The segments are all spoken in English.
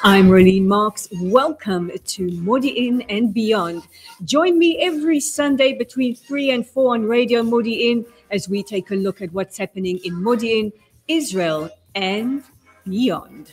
I'm Rolene Marks. Welcome to Modiin and Beyond. Join me every Sunday between 3 and 4 on Radio Modiin as we take a look at what's happening in Modiin, Israel, and beyond.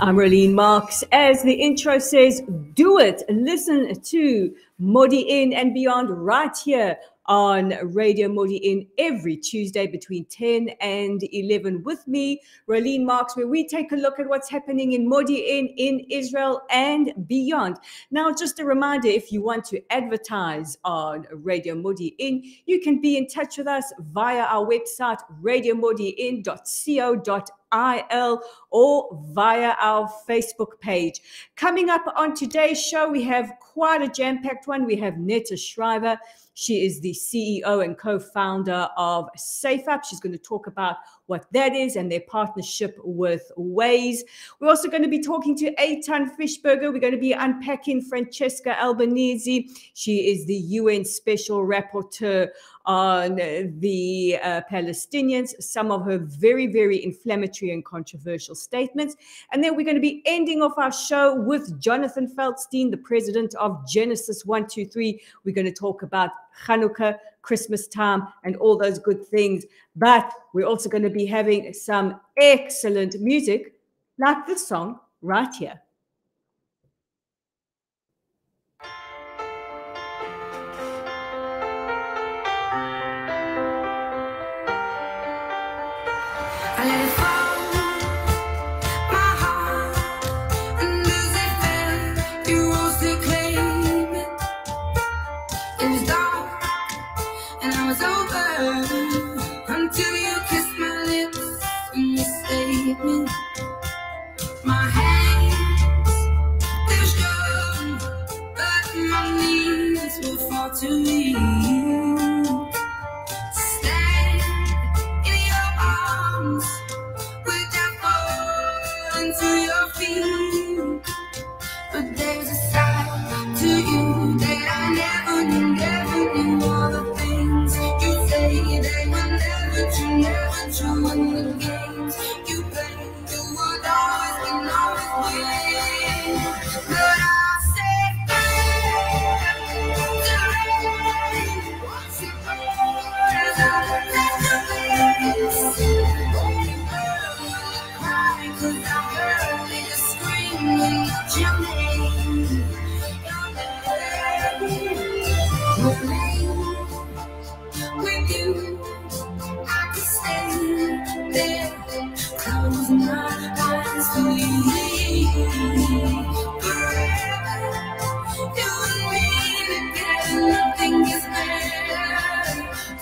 I'm Rolene Marks. As the intro says, do it. Listen to Modiin and Beyond right here on Radio Modiin every Tuesday between 10 and 11 with me, Rolene Marks, where we take a look at what's happening in Modiin, in Israel and beyond. Now, just a reminder, if you want to advertise on Radio Modiin, you can be in touch with us via our website, radiomodiin.co.il, or via our Facebook page. Coming up on today's show, we have quite a jam-packed one. We have Neta Schreiber. She is the CEO and co-founder of SafeUp. She's going to talk about what that is and their partnership with Waze. We're also going to be talking to Eytan Fischberger. We're going to be unpacking Francesca Albanese. She is the UN Special Rapporteur on the Palestinians, some of her very, very inflammatory and controversial statements. And then we're going to be ending off our show with Jonathan Feldstein, the president of Genesis 123. We're going to talk about Hanukkah, Christmas time, and all those good things. But we're also going to be having some excellent music like this song right here. I let it fall, my heart, and as it fell, you rose to claim it. It was dark, and I was over, until you kissed my lips and you saved me. My hands, they were strong, but my knees will fall too weak. To your feet, but there's a side to you that I never knew. All the things you say, they were never true, and the games you play, you would always win. But I'll say cause I heard it screaming out your name. Rolene, with you, I could stay there, close my eyes to you. Forever, you and me together, nothing is better.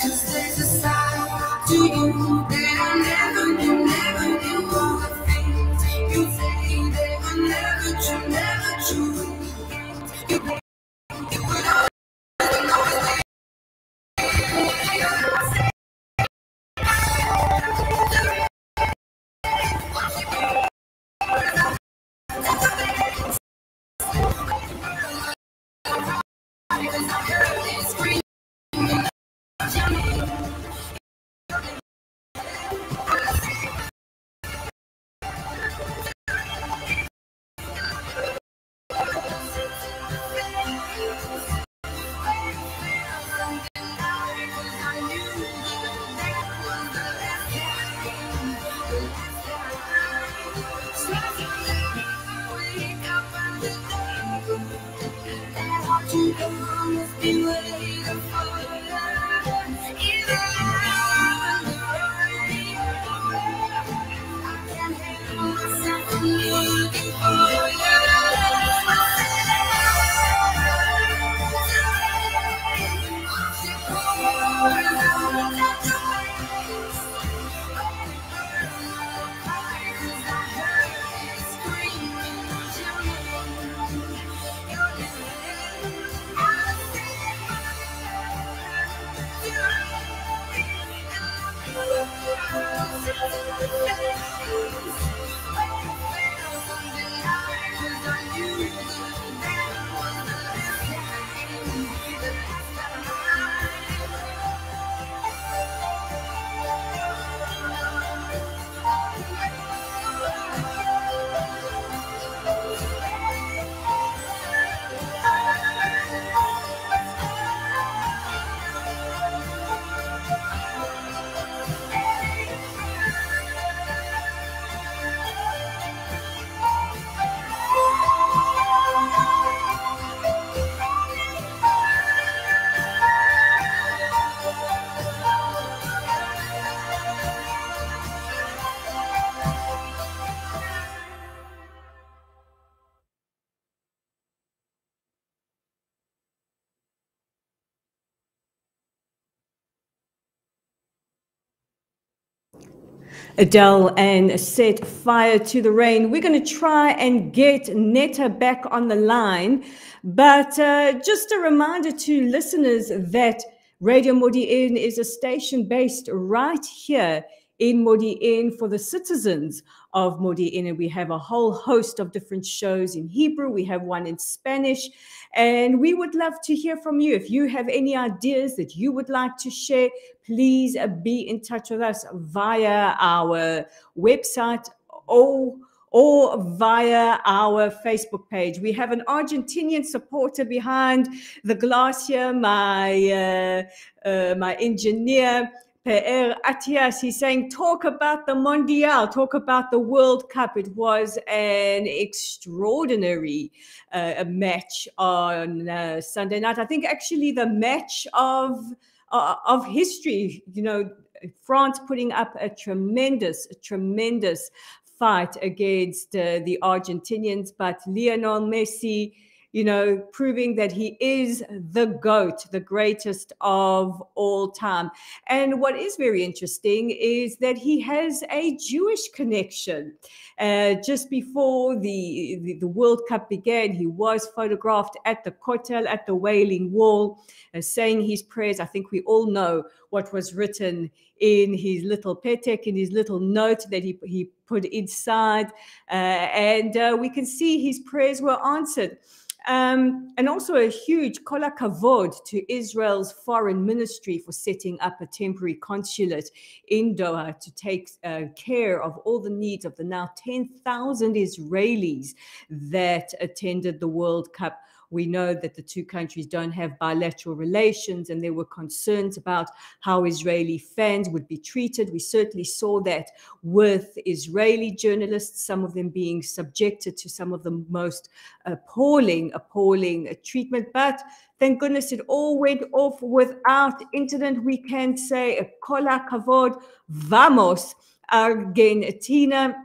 Cause there's a side to you that I never knew. All the things you say, they were never true. You would always you always be with Adele and Set Fire to the Rain. We're going to try and get Neta back on the line. But just a reminder to listeners that Radio Modiin is a station based right here in Modiin for the citizens of Modiin. And we have a whole host of different shows in Hebrew. We have one in Spanish. And we would love to hear from you. If you have any ideas that you would like to share, please be in touch with us via our website or via our Facebook page. We have an Argentinian supporter behind the glass here, my engineer, Per Atias. He's saying, talk about the Mondial, talk about the World Cup. It was an extraordinary match on Sunday night. I think actually the match of history, you know, France putting up a tremendous fight against the Argentinians, but Lionel Messi, you know, proving that he is the GOAT, the greatest of all time. And what is very interesting is that he has a Jewish connection. Just before the World Cup began, he was photographed at the Kotel, at the Wailing Wall, saying his prayers. I think we all know what was written in his little petek, in his little note that he put inside. And we can see his prayers were answered. And also a huge kol hakavod to Israel's foreign ministry for setting up a temporary consulate in Doha to take care of all the needs of the now 10,000 Israelis that attended the World Cup. We know that the two countries don't have bilateral relations, and there were concerns about how Israeli fans would be treated. We certainly saw that with Israeli journalists, some of them being subjected to some of the most appalling treatment. But thank goodness it all went off without incident. We can say, kol hakavod, vamos, Argentina.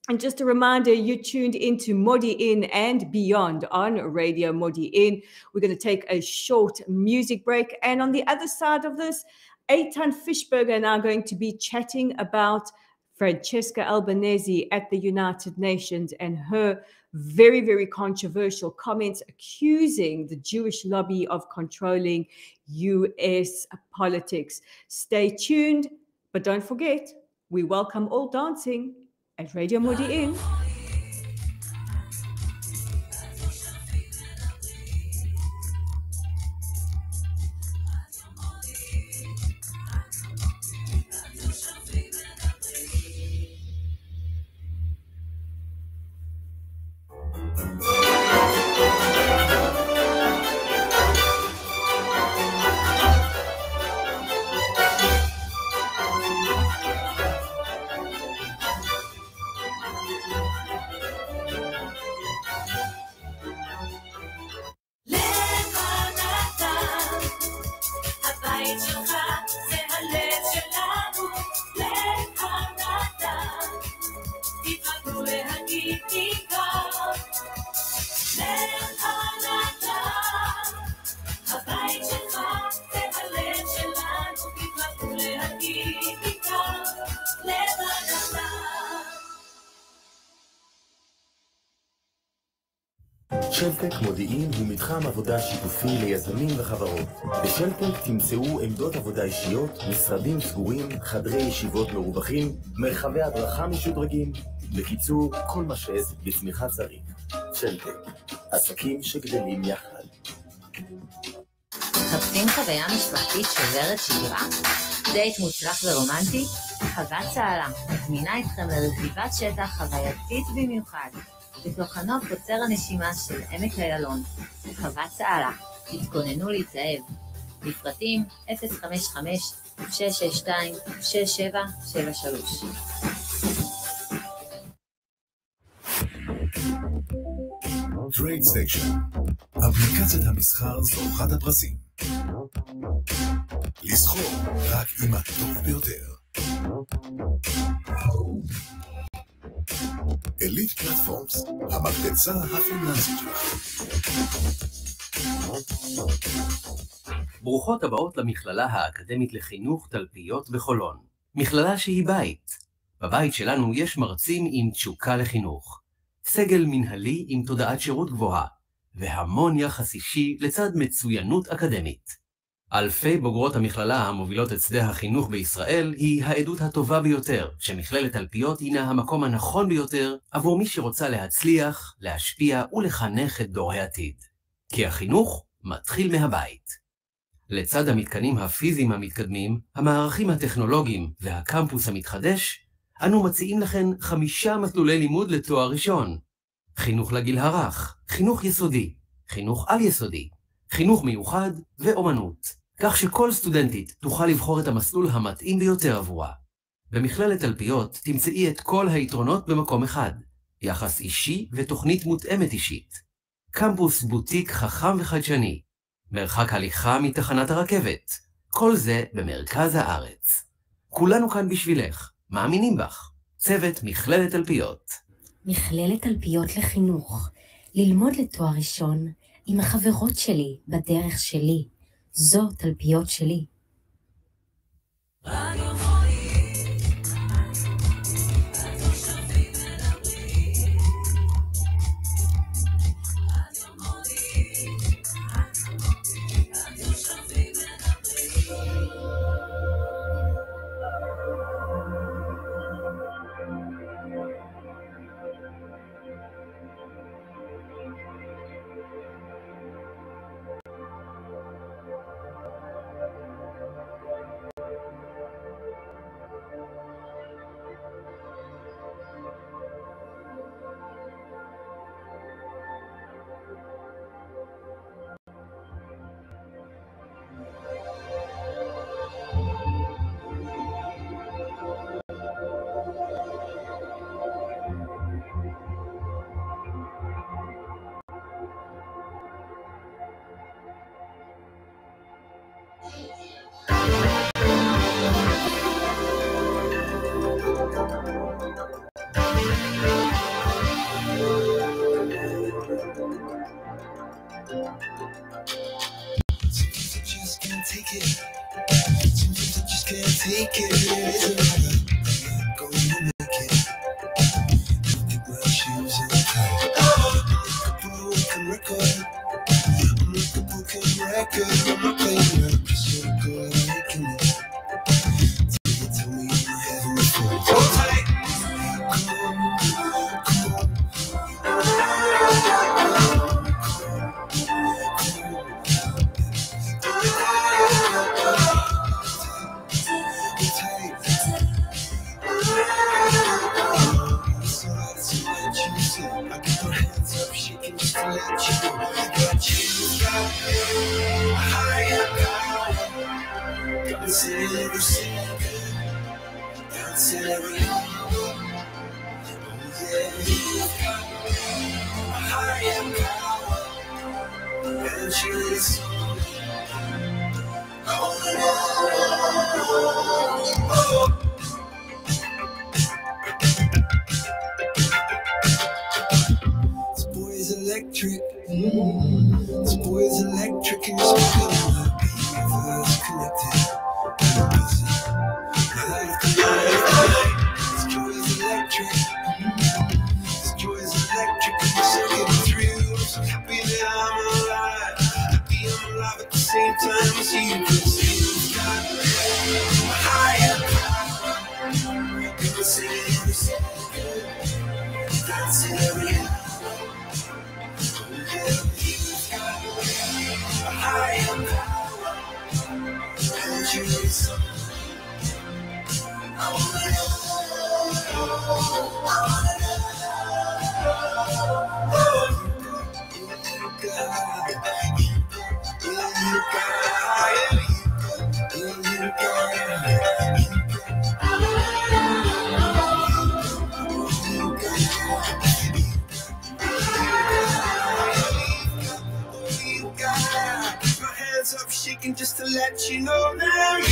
And just a reminder, you tuned into Modiin and Beyond on Radio Modiin. We're going to take a short music break. And on the other side of this, Eytan Fischberger and I are going to be chatting about Francesca Albanese at the United Nations and her very, very controversial comments accusing the Jewish lobby of controlling U.S. politics. Stay tuned, but don't forget, we welcome all dancing at Radio Modiin. שלטק מודיעין הוא מתחם עבודה שיתופי ליזמים וחברות. בשלטק תמצאו עמדות עבודה אישיות, משרדים סגורים, חדרי ישיבות מרווחים, מרחבי הדרכה משודרגים. בקיצור, כל מה שעסק בצמיחה צריך. שלטק, עסקים שגדלים יחד. מחפשים חוויה משפחתית שוברת שגרה? דייט מוצלח ורומנטי? חוות צהלה, מזמינה אתכם לרכיבת שטח חווייתית במיוחד. בתוך הנוף קוצר הנשימה של עמק איילון. חוות צהלה, תתכוננו להתאהב. לפרטים 055-662-6773. טרייד סטיישן, אפליקציית המסחר זוכת הפרסים. לסחור רק עם הטוב ביותר. אליט פלטפורמס, המקפצה הפיננסית שלכם. ברוכות הבאות למכללה האקדמית לחינוך תלפיות בחולון. מכללה שהיא בית. בבית שלנו יש מרצים עם תשוקה לחינוך. סגל מנהלי עם תודעת שירות גבוהה. והמון יחס אישי לצד מצוינות אקדמית. אלפי בוגרות המכללה המובילות את שדה החינוך בישראל היא העדות הטובה ביותר שמכללת תלפיות הינה המקום הנכון ביותר עבור מי שרוצה להצליח, להשפיע ולחנך את דור העתיד. כי החינוך מתחיל מהבית. לצד המתקנים הפיזיים המתקדמים, המערכים הטכנולוגיים והקמפוס המתחדש, אנו מציעים לכן 5 מסלולי לימוד לתואר ראשון. חינוך לגיל הרך, חינוך יסודי, חינוך על יסודי, חינוך מיוחד ואומנות. כך שכל סטודנטית תוכל לבחור את המסלול המתאים ביותר עבורה. במכללת תלפיות תמצאי את כל היתרונות במקום אחד. יחס אישי ותוכנית מותאמת אישית. קמפוס בוטיק חכם וחדשני. מרחק הליכה מתחנת הרכבת. כל זה במרכז הארץ. כולנו כאן בשבילך. מאמינים בך. צוות מכללת תלפיות. מכללת תלפיות לחינוך. ללמוד לתואר ראשון עם החברות שלי בדרך שלי. זו תלפיות שלי. This joy is electric, and you're so getting through. I'm so happy sometimes you can see you've got a higher power. You can say that's area. You've got a higher power. And you listen. I wanna know. Up shaking just to let you know now you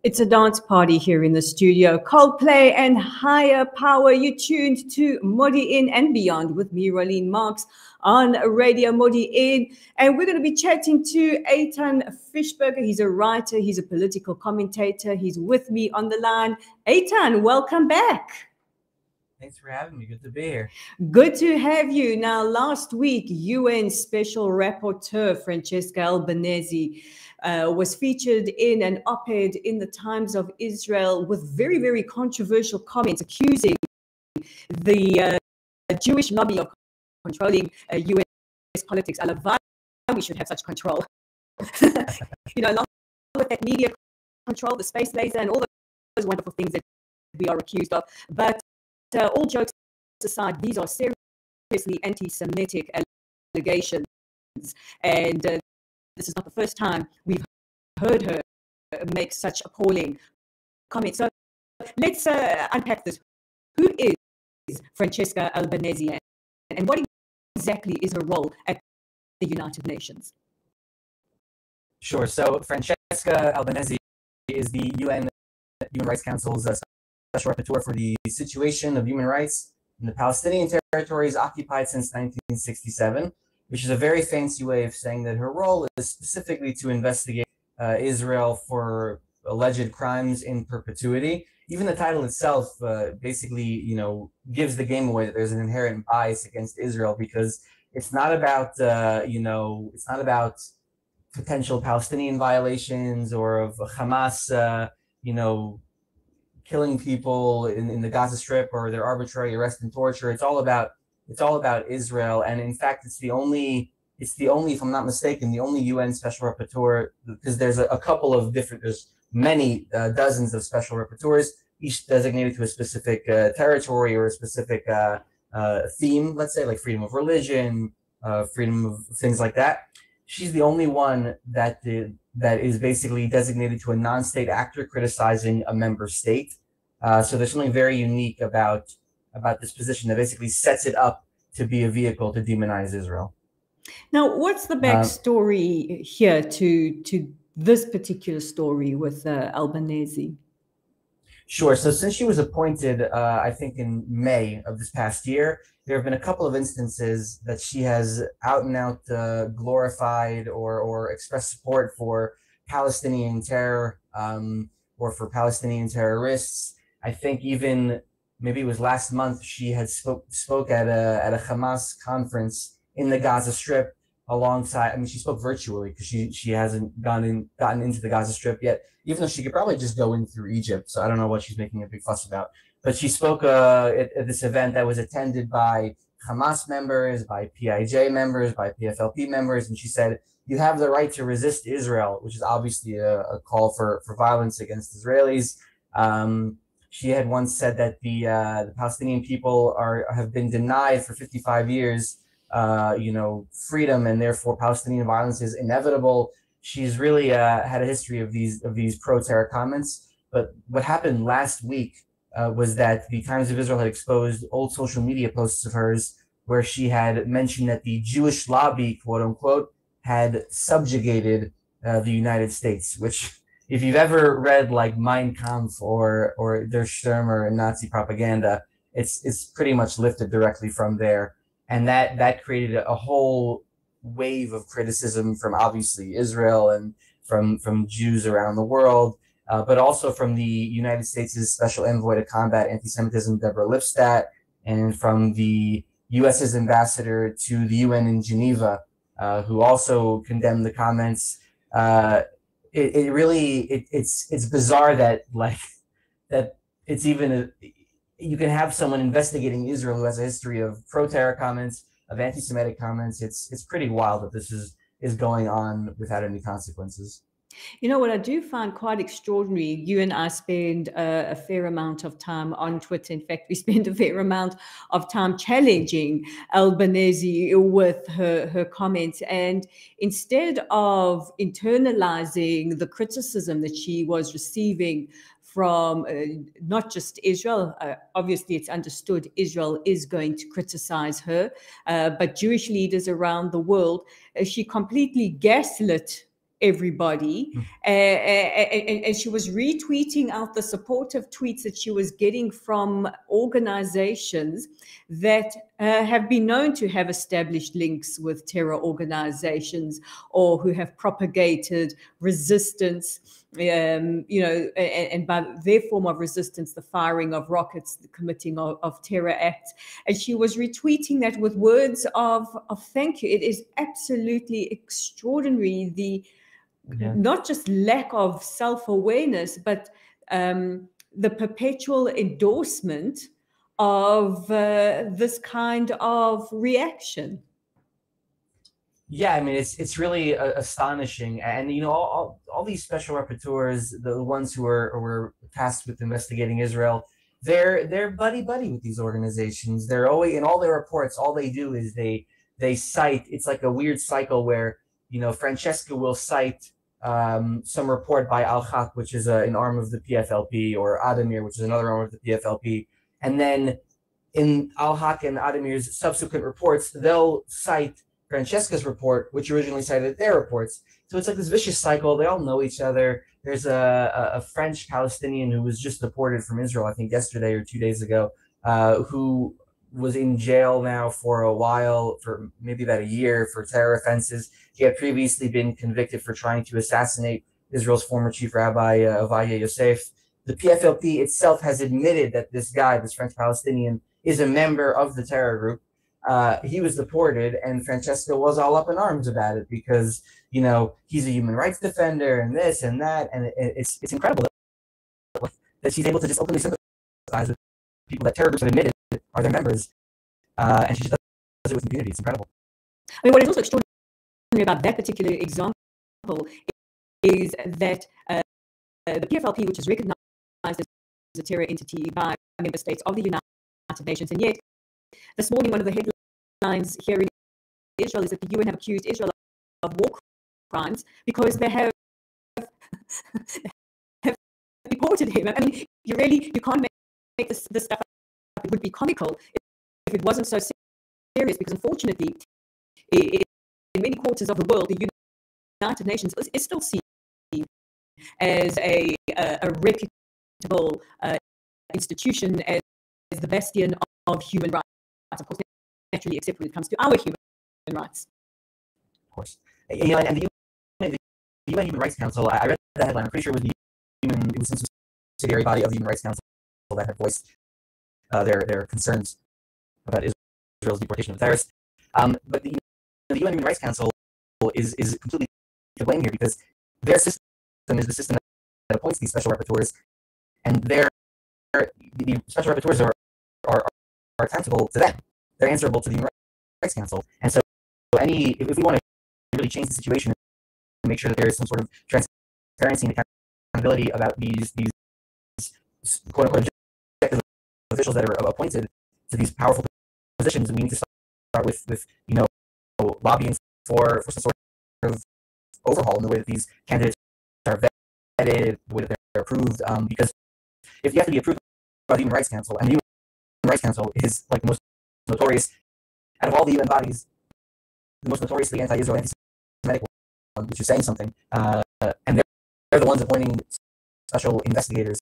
It's a dance party here in the studio. Coldplay and Higher Power. You tuned to Modiin and Beyond with me, Rolene Marks, on Radio Modiin. And we're going to be chatting to Eytan Fischberger. He's a writer. He's a political commentator. He's with me on the line. Eytan, welcome back. Thanks for having me. Good to be here. Good to have you. Now, last week, UN Special Rapporteur Francesca Albanese was featured in an op-ed in the Times of Israel with very, very controversial comments accusing the Jewish lobby of controlling US politics. Why we should have such control. Along with that media control, the space laser, and all those wonderful things that we are accused of. But all jokes aside, these are seriously anti-Semitic allegations. And this is not the first time we've heard her make such appalling comments. So let's unpack this. Who is Francesca Albanese, and what exactly is her role at the United Nations? Sure. So Francesca Albanese is the UN Human Rights Council's special rapporteur for the situation of human rights in the Palestinian territories occupied since 1967. Which is a very fancy way of saying that her role is specifically to investigate Israel for alleged crimes in perpetuity. Even the title itself basically, gives the game away that there's an inherent bias against Israel because it's not about, it's not about potential Palestinian violations or of Hamas, killing people in the Gaza Strip or their arbitrary arrest and torture. It's all about Israel, and in fact, it's the only, if I'm not mistaken, the only UN special rapporteur, because there's there's many dozens of special rapporteurs, each designated to a specific territory or a specific theme, let's say, like freedom of religion, freedom of things like that. She's the only one that is basically designated to a non-state actor criticizing a member state. So there's something very unique about this position that basically sets it up to be a vehicle to demonize Israel. Now, what's the backstory here to this particular story with Albanese? Sure. So since she was appointed, I think in May of this past year, there have been a couple of instances that she has out and out glorified or expressed support for Palestinian terror or for Palestinian terrorists. I think even maybe it was last month, she had spoke at a Hamas conference in the Gaza Strip alongside. I mean, she spoke virtually because she hasn't gotten into the Gaza Strip yet, even though she could probably just go in through Egypt. So I don't know what she's making a big fuss about. But she spoke at this event that was attended by Hamas members, by PIJ members, by PFLP members, and she said, "You have the right to resist Israel," which is obviously a call for violence against Israelis. She had once said that the Palestinian people have been denied for 55 years, freedom, and therefore Palestinian violence is inevitable. She's really had a history of these pro-terror comments. But what happened last week was that the Times of Israel had exposed old social media posts of hers where she had mentioned that the Jewish lobby, quote unquote, had subjugated the United States, which if you've ever read like Mein Kampf or Der Stürmer and Nazi propaganda, it's pretty much lifted directly from there, and that created a whole wave of criticism from obviously Israel and from Jews around the world, but also from the United States' Special Envoy to Combat Anti-Semitism, Deborah Lipstadt, and from the U.S.'s ambassador to the UN in Geneva, who also condemned the comments. It's bizarre that it's even you can have someone investigating Israel who has a history of pro-terror comments, of anti-Semitic comments. It's pretty wild that this is going on without any consequences. You know what I do find quite extraordinary? You and I spend a fair amount of time on Twitter. In fact, we spend a fair amount of time challenging Albanese with her comments. And instead of internalizing the criticism that she was receiving from not just Israel, obviously it's understood Israel is going to criticize her, but Jewish leaders around the world, she completely gaslit everybody, and she was retweeting out the supportive tweets that she was getting from organizations that have been known to have established links with terror organizations or who have propagated resistance, and by their form of resistance, the firing of rockets, the committing of terror acts. And she was retweeting that with words of thank you. It is absolutely extraordinary, not just lack of self-awareness, but the perpetual endorsement of this kind of reaction. Yeah, I mean, it's really astonishing. And, all these special rapporteurs, the ones who were tasked with investigating Israel, they're buddy-buddy with these organizations. They're always, in all their reports, all they do is they cite, it's like a weird cycle where, Francesca will cite some report by Al-Haq, which is an arm of the PFLP, or Adamir, which is another arm of the PFLP. And then in Al-Haq and Adamir's subsequent reports, they'll cite Francesca's report, which originally cited their reports. So it's like this vicious cycle. They all know each other. There's a French Palestinian who was just deported from Israel, I think yesterday or 2 days ago, who was in jail now for a while, for maybe about a year, for terror offenses. He had previously been convicted for trying to assassinate Israel's former chief rabbi, Ovadia Yosef. The PFLP itself has admitted that this guy, this French Palestinian, is a member of the terror group. He was deported, and Francesca was all up in arms about it because, he's a human rights defender and this and that. And it's incredible that she's able to just openly sympathize with people that terror groups have admitted are their members, and she just does it with impunity. It's incredible. I mean, what is also extraordinary about that particular example is that the PFLP, which is recognized as a terror entity by member states of the United Nations, and yet this morning one of the headlines here in Israel is that the UN have accused Israel of war crimes because they have deported him. I mean, you can't make this stuff up. It would be comical if it wasn't so serious, because unfortunately, in many quarters of the world, the United Nations is still seen as a reputable institution, as the bastion of human rights. Of course, naturally, except when it comes to our human rights. Of course. And the UN Human Rights Council, I read that headline. I'm pretty sure it was some subsidiary body of the Human Rights Council that had voiced their concerns about Israel's deportation of terrorists. But the UN Human Rights Council is completely to blame here, because their system is the system that appoints these special rapporteurs, and the special rapporteurs are accountable to them. They're answerable to the Human Rights Council. And so if we want to really change the situation and make sure that there is some sort of transparency and accountability about these quote-unquote officials that are appointed to these powerful positions, we need to start with lobbying for some sort of overhaul in the way that these candidates are vetted, the way that they're approved. Because if you have to be approved by the Human Rights Council, and the Human Rights Council is like the most notorious out of all the UN bodies, the most notoriously anti-Israel, anti-Semitic one, which is saying something, and the ones appointing special investigators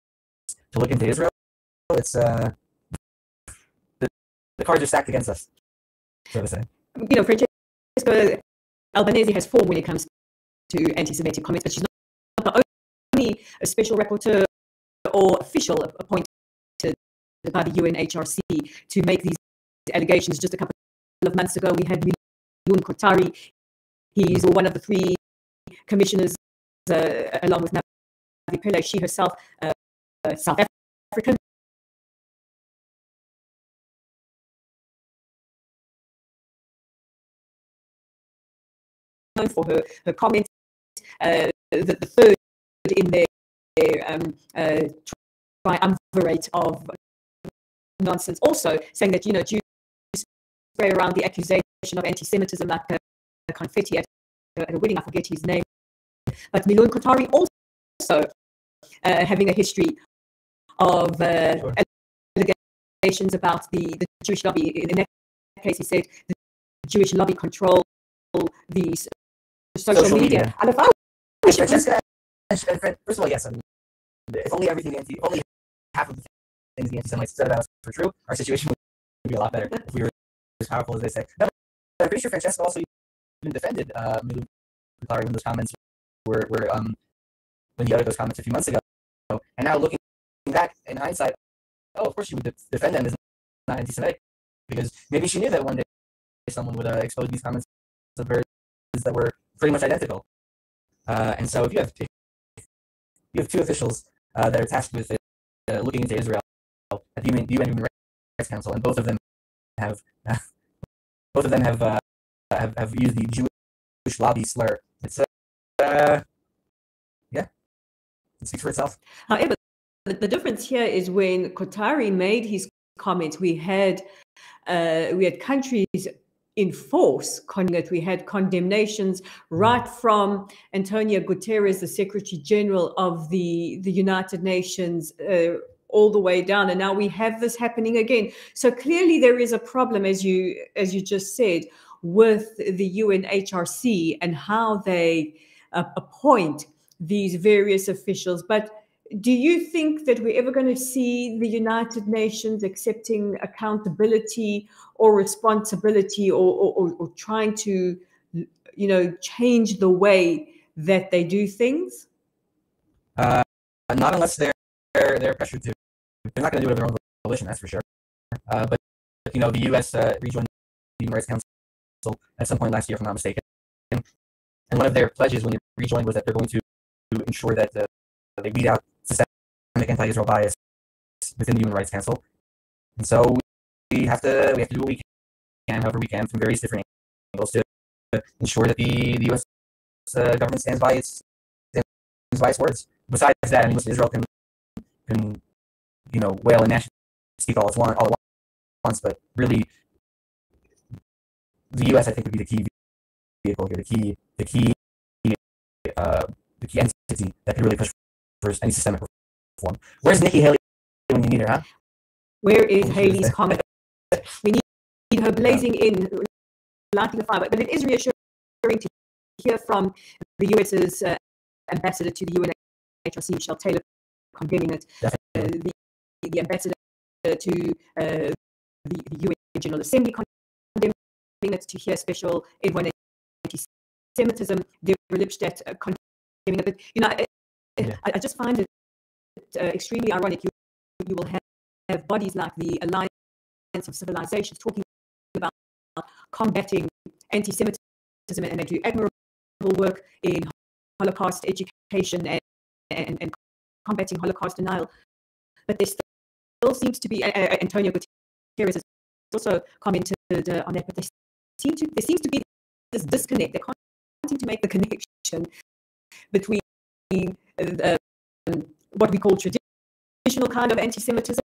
to look into Israel. It's the cards are stacked against us, so to say. Francesca Albanese has form when it comes to anti-Semitic comments, but she's not the only a special rapporteur or official appointed by the UNHRC to make these allegations. Just a couple of months ago, we had Milun Kotari. He's one of the three commissioners, along with Navi Pillay, she herself, South African. Known for her comments, the third in their triumvirate of nonsense, also saying that Jews spray around the accusation of anti-Semitism like confetti at a wedding. I forget his name, but Milun Kotari also having a history of allegations about the Jewish lobby. In that case, he said the Jewish lobby control the social media. And if I Francesca, first of all, yes, if only only half of the things the anti-Semites said about us were true, our situation would be a lot better if we were as powerful as they say. No, I'm pretty sure Francesca also even defended Milun Kotari when those comments were when he uttered those comments a few months ago. And now looking back in hindsight, of course she would defend them as not anti-Semitic, because maybe she knew that one day someone would expose these comments of hers that were pretty much identical. And so if you have two officials that are tasked with looking into Israel at the UN Human Rights Council, and both of them have used the Jewish lobby slur. It's it speaks for itself. However, the difference here is when Kotari made his comments, we had countries in force condemning it. We had condemnations right from Antonio Guterres, the Secretary General of the United Nations, all the way down, and now we have this happening again. So clearly there is a problem, as you just said, with the UNHRC and how they appoint these various officials. But do you think that we're ever going to see the United Nations accepting accountability or responsibility, or trying to, change the way that they do things? Not unless they're pressured to. They're not going to do it of their own volition, that's for sure. But the U.S. rejoined the Human Rights Council at some point last year, if I'm not mistaken. And one of their pledges when they rejoined was that they're going to ensure that they weed out systemic anti-Israel bias within the Human Rights Council. And so we have to do what we can, however we can, from various different angles to ensure that the U.S. Government stands by its words. Besides that, listen, Israel can wail and gnash speak all it wants, but really the U.S. I think would be the key vehicle here, the key entity that could really push for any systemic reform. Where's Nikki Haley when you need her, huh? Where is Haley's comment? We need her blazing in, lighting the fire. But it is reassuring to hear from the US's ambassador to the UNHRC, Michelle Taylor, condemning it. The ambassador to the UN General Assembly condemning it, to hear Special Edwin anti-Semitism, Deborah Lipstadt condemning it. But I just find it extremely ironic. You will have bodies like the Alliance of Civilizations talking about combating anti-Semitism, and they do admirable work in Holocaust education and combating Holocaust denial. But there still seems to be, Antonio Guterres has also commented on that, but there seems to be this disconnect. They can't seem to make the connection between what we call traditional kind of anti-Semitism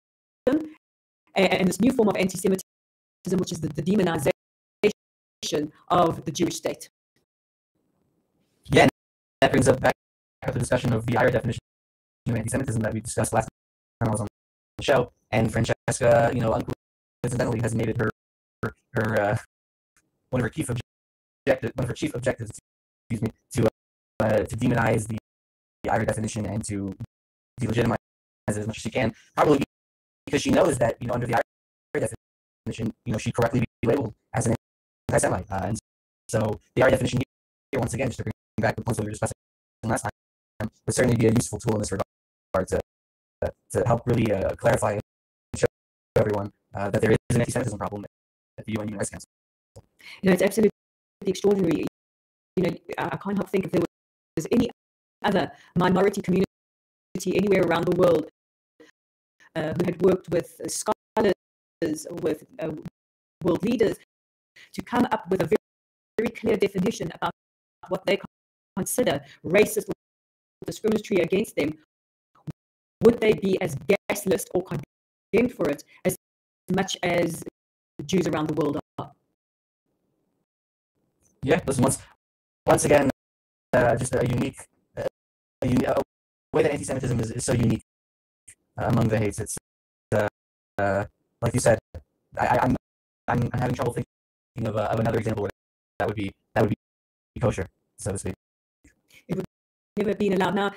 and this new form of anti-Semitism, which is the demonization of the Jewish state. Yeah, and that brings up back to the discussion of the higher definition of anti-Semitism that we discussed last time I was on the show. And Francesca, coincidentally, has made it her one of her chief objectives, to demonize the IHRA definition and to delegitimize it as much as she can, probably because she knows that, under the IHRA definition, she'd correctly be labeled as an anti-Semite. And so the IHRA definition here, once again, just to bring back the points that we were discussing last time, would certainly be a useful tool in this regard to help really clarify and show everyone that there is an anti-Semitism problem at the UN Human Rights Council. It's absolutely extraordinary. I can't help think if there was any other minority community anywhere around the world who had worked with scholars, with world leaders, to come up with a very, very clear definition about what they consider racist or discriminatory against them. Would they be as gasless or condemned for it as much as Jews around the world are? Yeah, listen, once again, just a unique way that anti-Semitism is so unique among the hates. It's like you said, I'm having trouble thinking of another example where that would be kosher, so to speak. It would never been allowed. Now,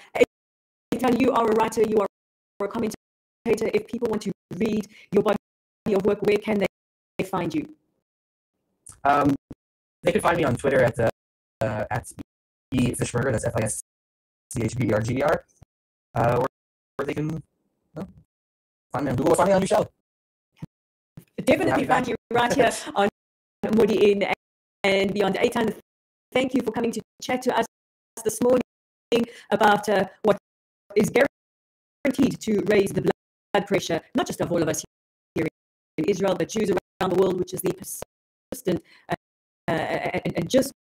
Eytan, you are a writer, you are a commentator. If people want to read your body of work, where can they find you? They can find me on Twitter at E Fischberger. That's Fischberger, or they can find me on Google or find me on your show. Definitely find you right here on Modiin and Beyond. Eytan, thank you for coming to chat to us this morning about what is guaranteed to raise the blood pressure, not just of all of us here in Israel, but Jews around the world, which is the persistent and just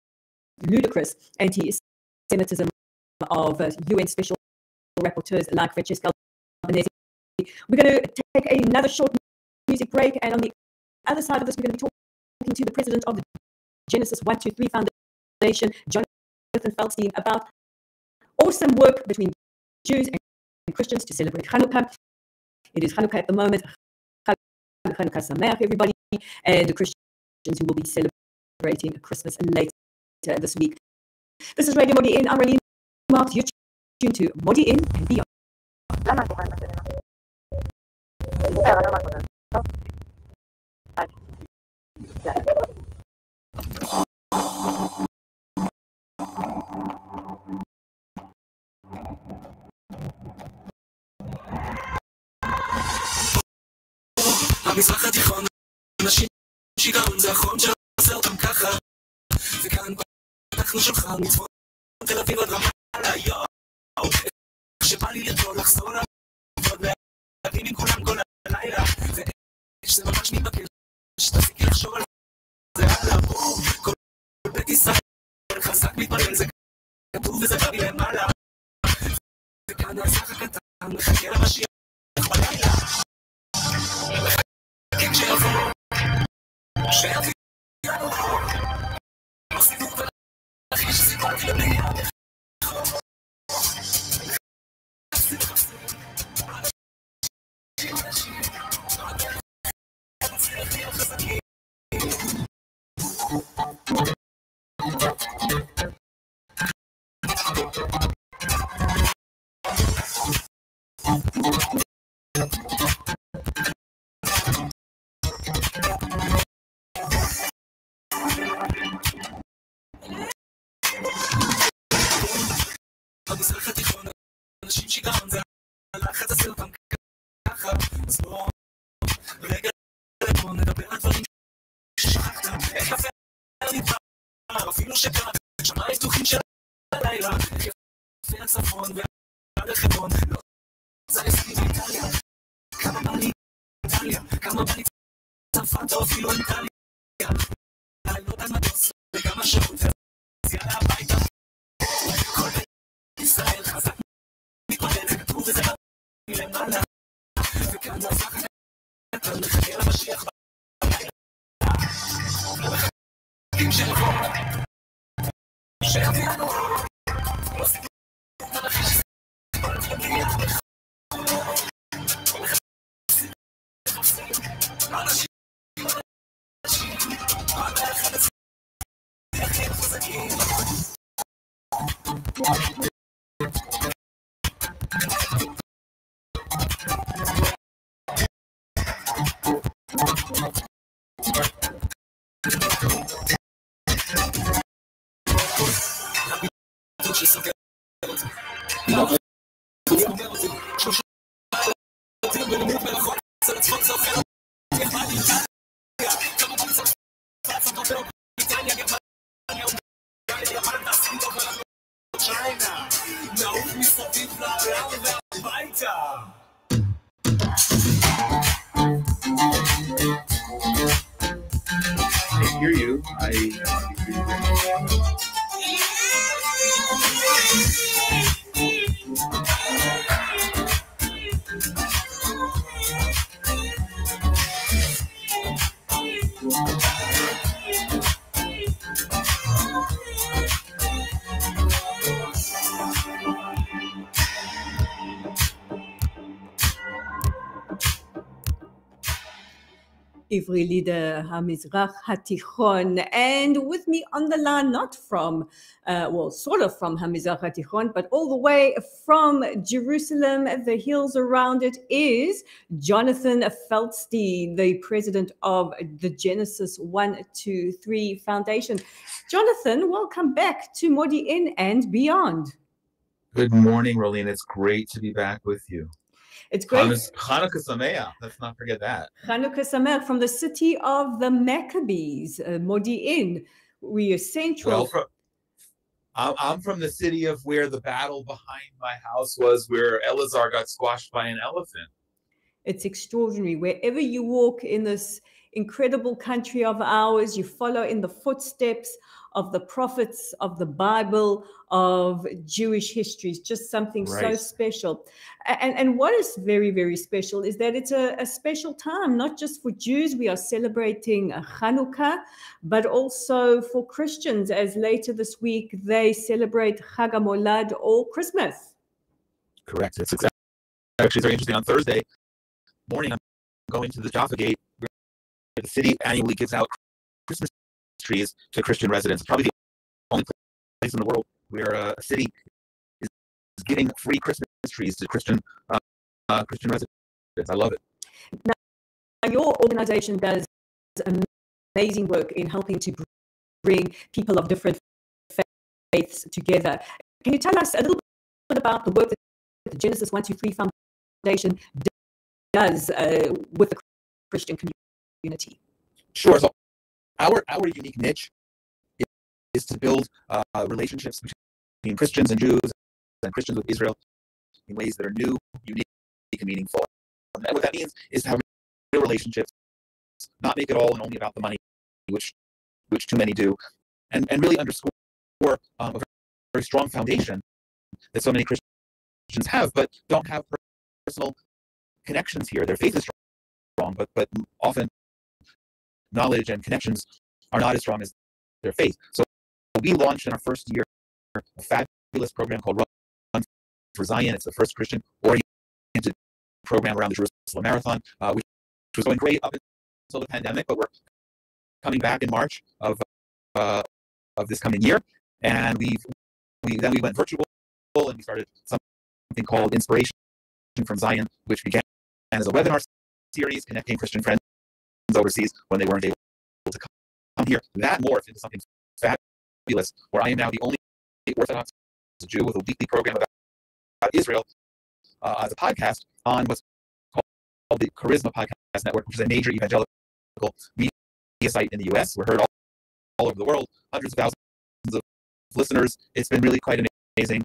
ludicrous anti-Semitism of UN special rapporteurs like Francesca Albanese. We're going to take another short music break, and on the other side of this, we're going to be talking to the president of the Genesis 123 Foundation, Jonathan Feldstein, about awesome work between Jews and Christians to celebrate Hanukkah. It is Hanukkah at the moment. Hanukkah Sameach, everybody, and the Christians who will be celebrating Christmas later this week. This is Radio Modiin. I'm Rolene. You're tuned to Modiin and Beyond. המזרח התיכון, אנשים שיגעון, זה החום שעושה אותם ככה. וכאן פתחנו שולחן מצפון תל אביב עד רמאללה, יואו. כשבא לי לרצות לחזור לעבוד להבין עם כולם כל הלילה. ואש זה ממש מתבקש, שתפסיקי לחשוב על זה הלאה. כל בית ישראל חזק מתפלל, זה כתוב וזה בא מלמעלה. וכאן האזרח הקטן מחכה למשיח בלילה. במזרח התיכון, אנשים שיגעון, זה הלחץ עשה אותם ככה. אז בואו, רגע בוא נדבר על דברים ששכחת. איך יפה נדבר, אפילו שקראת, שמיים פתוחים של הלילה. איך יפה הצפון ועד החברון, לא זה לפני באיטליה. כמה בא לי איטליה, כמה בא לי צרפת, או אפילו איטליה. לעלות על מטוס, וגם השעות, אז יאללה הביתה. כל בית ישראל חזק מתפלל, זה כתוב וזה בא מלמעלה. וכאן נזרח הקטן מחכה למשיח בלילה. ומחכים שנבוא, שיביא לנו לא סיפור מלאכי שסיפור תלמיד אנשים עד האחד הזה הכי חזקים. I hear you. Ivri Lieder HaMizrach HaTichon, and with me on the line, not from, sort of from HaMizrach HaTichon, but all the way from Jerusalem, the hills around it, is Jonathan Feldstein, the president of the Genesis 123 Foundation. Jonathan, welcome back to Modiin and beyond. Good morning, Rolene. It's great to be back with you. It's great. Chanukah Sameach. Let's not forget that. Chanukah Sameach from the city of the Maccabees, Modiin. We are central. Well, I'm from the city of where the battle behind my house was, where Eleazar got squashed by an elephant. It's extraordinary. Wherever you walk in this incredible country of ours, you follow in the footsteps of the prophets of the Bible, of Jewish history. It's just something so special. And what is very, very special is that it's a special time, not just for Jews. We are celebrating Chanukah, but also for Christians, as later this week they celebrate Chag HaMolad or Christmas. Correct. It's actually very interesting. On Thursday morning, I'm going to the Jaffa Gate, where the city annually gives out Christmas trees to Christian residents. It's probably the only place in the world where a city is giving free Christmas trees to Christian residents. I love it. Now, your organization does amazing work in helping to bring people of different faiths together. Can you tell us a little bit about the work that the Genesis 123 Foundation does with the Christian community? Sure. So our unique niche is to build relationships between Christians and Jews and Christians with Israel in ways that are new, unique, and meaningful. And what that means is to have real relationships, not make it all and only about the money, which too many do, and really underscore a very strong foundation that so many Christians have, but don't have personal connections here. Their faith is strong, but often knowledge and connections are not as strong as their faith. So we launched in our first year a fabulous program called Run for Zion. It's the first Christian-oriented program around the Jerusalem Marathon, which was going great up until the pandemic, but we're coming back in March of this coming year. And we went virtual, and we started something called Inspiration from Zion, which began as a webinar series connecting Christian friends overseas when they weren't able to come here. That morphed into something fabulous, where I am now the only Orthodox Jew with a weekly program about Israel as a podcast on what's called the Charisma Podcast Network, which is a major evangelical media site in the U.S. We're heard all over the world, hundreds of thousands of listeners. It's been really quite amazing.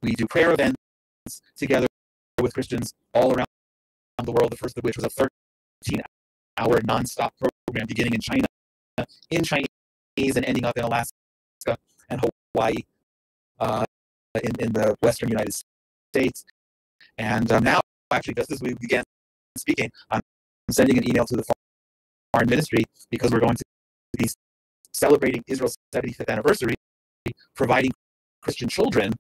We do prayer events together with Christians all around the world, the first of which was a 13-hour nonstop program beginning in China, in Chinese, and ending up in Alaska and Hawaii, in the Western United States. And now, actually, just as we began speaking, I'm sending an email to the Foreign Ministry because we're going to be celebrating Israel's 75th anniversary, providing Christian children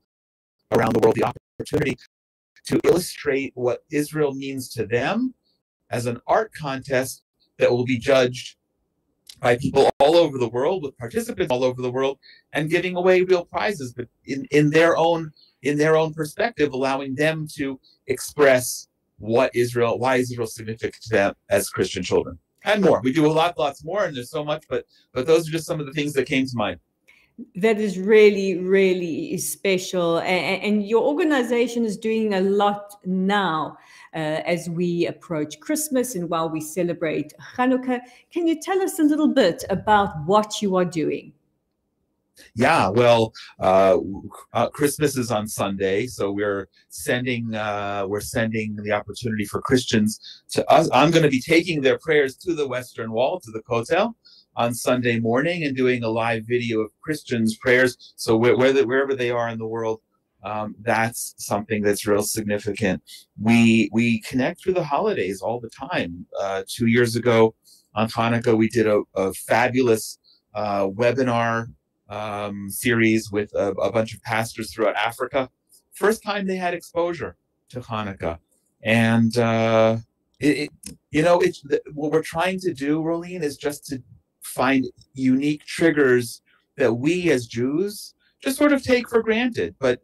around the world the opportunity to illustrate what Israel means to them as an art contest that will be judged by people all over the world, with participants all over the world, and giving away real prizes, but in their own perspective, allowing them to express why Israel is significant to them as Christian children. and more. We do lots more, and there's so much, but those are just some of the things that came to mind. That is really, really special. And your organization is doing a lot now as we approach Christmas and while we celebrate Hanukkah. Can you tell us a little bit about what you are doing? Yeah, well, Christmas is on Sunday, so we're sending the opportunity for Christians to us. I'm going to be taking their prayers to the Western Wall, to the Kotel, on Sunday morning, and doing a live video of Christians' prayers. So wherever they are in the world, that's something that's real significant. We connect through the holidays all the time. 2 years ago on Hanukkah, we did a fabulous webinar series with a bunch of pastors throughout Africa. First time they had exposure to Hanukkah, and what we're trying to do, Rolene, is just to find unique triggers that we as Jews just sort of take for granted, but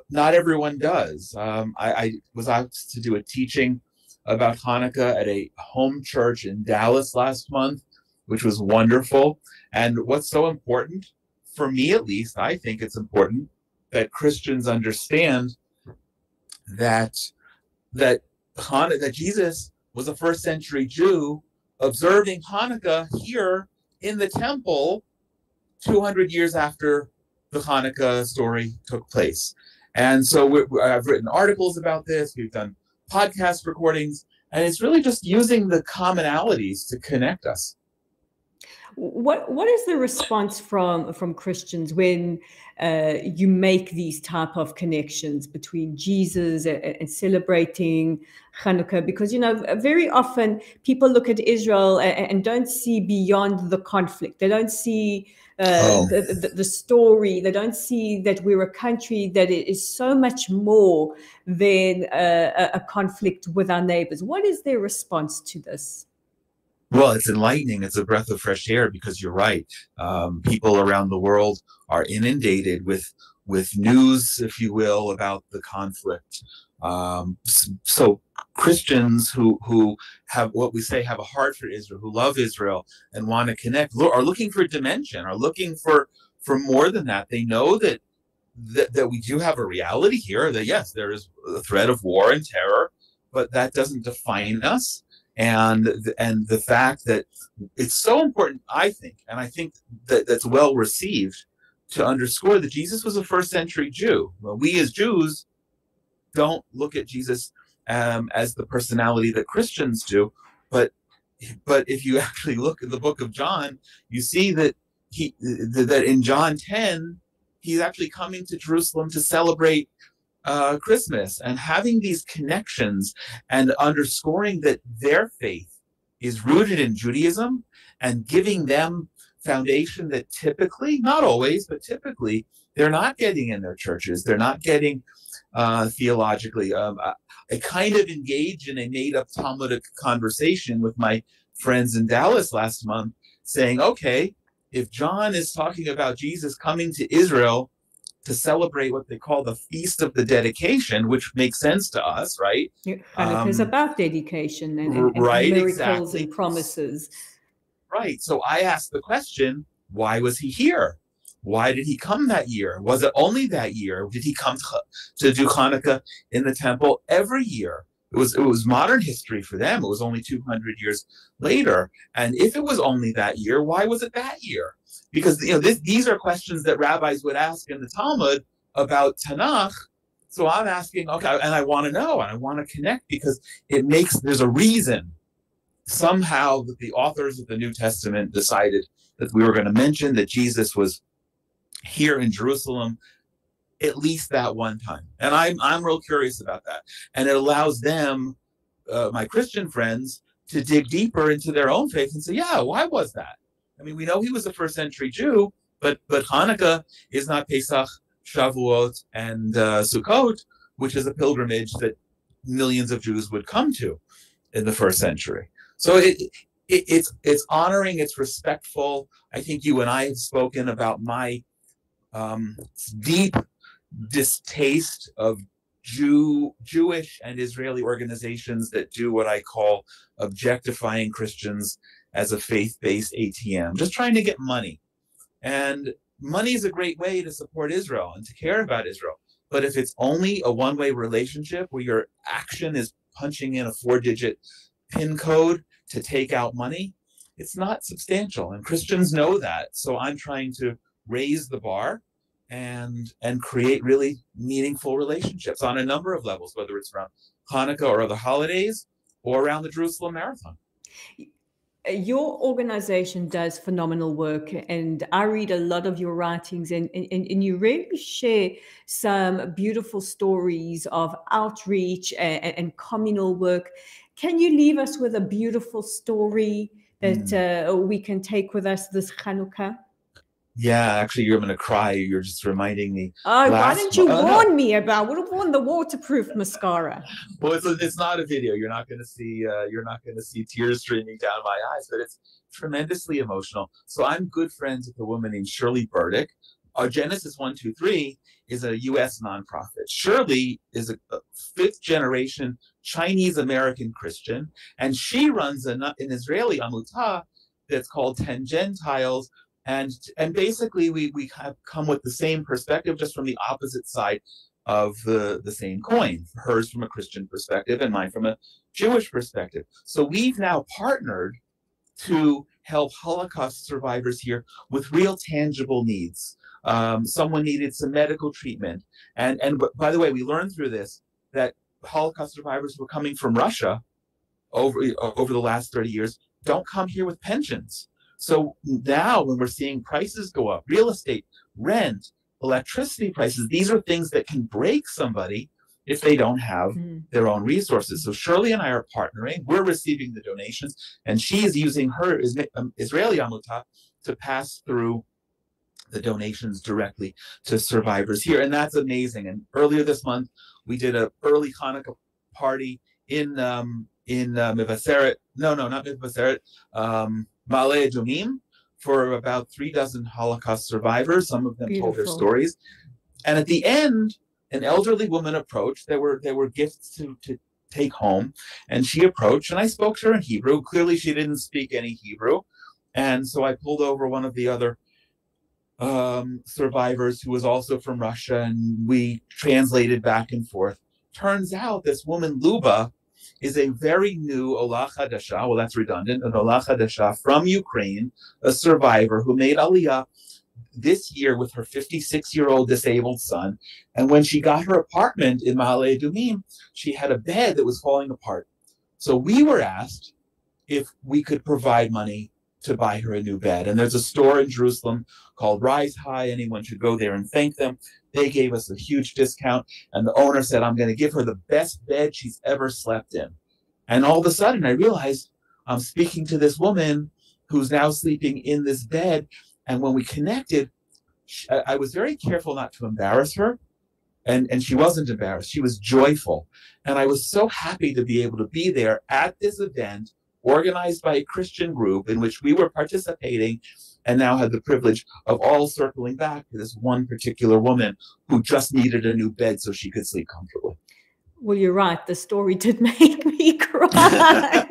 not everyone does. I was asked to do a teaching about Hanukkah at a home church in Dallas last month, which was wonderful. And what's so important, for me at least, I think it's important that Christians understand that Jesus was a first century Jew observing Hanukkah here in the temple 200 years after the Hanukkah story took place. And so I've written articles about this, we've done podcast recordings, and it's really just using the commonalities to connect us. What is the response from Christians when you make these type of connections between Jesus and celebrating Hanukkah? Because, very often people look at Israel and don't see beyond the conflict. They don't see the story. They don't see that we're a country that is so much more than a conflict with our neighbors. What is their response to this? Well, it's enlightening. It's a breath of fresh air, because you're right. People around the world are inundated with news, if you will, about the conflict. So Christians who have what we say have a heart for Israel, who love Israel and want to connect, are looking for a dimension, are looking for more than that. They know that we do have a reality here, that yes, there is a threat of war and terror, but that doesn't define us. And the fact that it's so important, I think, and I think that's well received, to underscore that Jesus was a first century Jew. Well, we as Jews don't look at Jesus as the personality that Christians do, but if you actually look at the book of John, you see that that in John 10, he's actually coming to Jerusalem to celebrate Christmas, and having these connections and underscoring that their faith is rooted in Judaism, and giving them foundation that typically, not always, but typically, they're not getting in their churches. They're not getting theologically. I kind of engaged in a made-up Talmudic conversation with my friends in Dallas last month, saying, okay, if John is talking about Jesus coming to Israel to celebrate what they call the Feast of the Dedication, which makes sense to us, right? Hanukkah is about dedication and right, miracles exactly. and promises. Right. So I asked the question, why was he here? Why did he come that year? Was it only that year? Did he come to do Hanukkah in the temple every year? It was modern history for them. It was only 200 years later. And if it was only that year, why was it that year? Because these are questions that rabbis would ask in the Talmud about Tanakh. So I'm asking, okay, and I want to know, and I want to connect, because there's a reason somehow that the authors of the New Testament decided that we were going to mention that Jesus was here in Jerusalem at least that one time. And I'm real curious about that. And it allows them, my Christian friends, to dig deeper into their own faith and say, yeah, why was that? I mean, we know he was a first century Jew, but Hanukkah is not Pesach, Shavuot, and Sukkot, which is a pilgrimage that millions of Jews would come to in the first century. So it's honoring, it's respectful. I think you and I have spoken about my deep distaste of Jewish and Israeli organizations that do what I call objectifying Christians as a faith-based ATM, just trying to get money. And money is a great way to support Israel and to care about Israel. But if it's only a one-way relationship where your action is punching in a 4-digit PIN code to take out money, it's not substantial. And Christians know that. So I'm trying to raise the bar and create really meaningful relationships on a number of levels, whether it's around Hanukkah or other holidays or around the Jerusalem Marathon. Your organization does phenomenal work, and I read a lot of your writings, and you really share some beautiful stories of outreach and communal work. Can you leave us with a beautiful story that we can take with us this Hanukkah? Yeah, actually, you're going to cry. You're just reminding me. Oh, why didn't you warn me about? Would have worn the waterproof mascara. Well, it's not a video. You're not going to see. You're not going to see tears streaming down my eyes, but it's tremendously emotional. So I'm good friends with a woman named Shirley Burdick. Genesis 123 is a U.S. nonprofit. Shirley is a 5th-generation Chinese-American Christian, and she runs an Israeli Amutah that's called 10 Gentiles. And basically, we have come with the same perspective, just from the opposite side of the same coin. Hers from a Christian perspective, and mine from a Jewish perspective. So we've now partnered to help Holocaust survivors here with real tangible needs. Someone needed some medical treatment, and by the way, we learned through this that Holocaust survivors who were coming from Russia over the last 30 years don't come here with pensions. So now when we're seeing prices go up, real estate, rent, electricity prices, these are things that can break somebody if they don't have their own resources. So Shirley and I are partnering. We're receiving the donations, and she is using her Israeli Amutah to pass through the donations directly to survivors here. And that's amazing. And earlier this month, we did an early Hanukkah party in Mevaseret. No, not Mevaseret. Ma'ale Adumim, for about 36 Holocaust survivors. Some of them told their stories. And at the end, an elderly woman approached. There were gifts to take home. And she approached, and I spoke to her in Hebrew. Clearly, she didn't speak any Hebrew. And so I pulled over one of the other survivors who was also from Russia, and we translated back and forth. Turns out this woman, Luba, is a very new Ola Chadasha, well, that's redundant, an Ola Chadasha from Ukraine, a survivor who made Aliyah this year with her 56-year-old disabled son. And when she got her apartment in Ma'ale Adumim, she had a bed that was falling apart. So we were asked if we could provide money to buy her a new bed. And there's a store in Jerusalem called Rise High. Anyone should go there and thank them. They gave us a huge discount, and the owner said, I'm going to give her the best bed she's ever slept in. And all of a sudden, I realized I'm speaking to this woman who's now sleeping in this bed. And when we connected, I was very careful not to embarrass her. And she wasn't embarrassed. She was joyful. And I was so happy to be able to be there at this event organized by a Christian group in which we were participating, and now had the privilege of all circling back to this one particular woman who just needed a new bed so she could sleep comfortably. Well, you're right. The story did make me cry.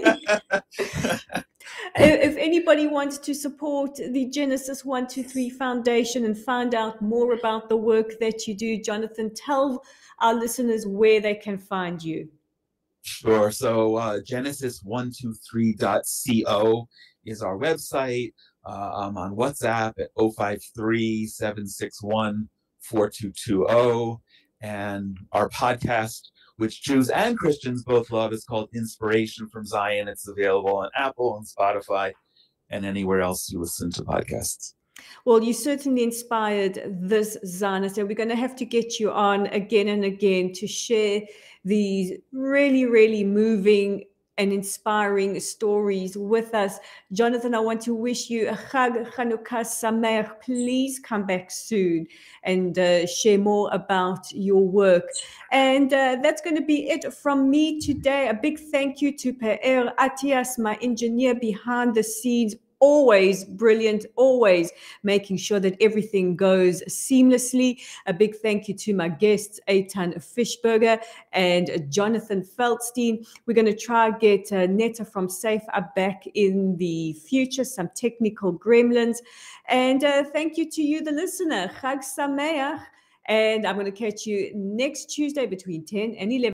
If anybody wants to support the Genesis 123 Foundation and find out more about the work that you do, Jonathan, tell our listeners where they can find you. Sure. So Genesis123.co is our website. I'm on WhatsApp at 053-761-4220. And our podcast, which Jews and Christians both love, is called Inspiration from Zion. It's available on Apple and Spotify and anywhere else you listen to podcasts. Well, you certainly inspired this Zionist, and we're going to have to get you on again and again to share these really, really moving and inspiring stories with us. Jonathan, I want to wish you a Chag Chanukah Sameach. Please come back soon and share more about your work. And that's going to be it from me today. A big thank you to Pe'er Atias, my engineer behind the scenes. always brilliant, always making sure that everything goes seamlessly. A big thank you to my guests, Eytan Fischberger and Jonathan Feldstein. We're going to try get Neta from Safe Up back in the future, some technical gremlins. And thank you to you, the listener. Chag Sameach. And I'm going to catch you next Tuesday between 10 and 11.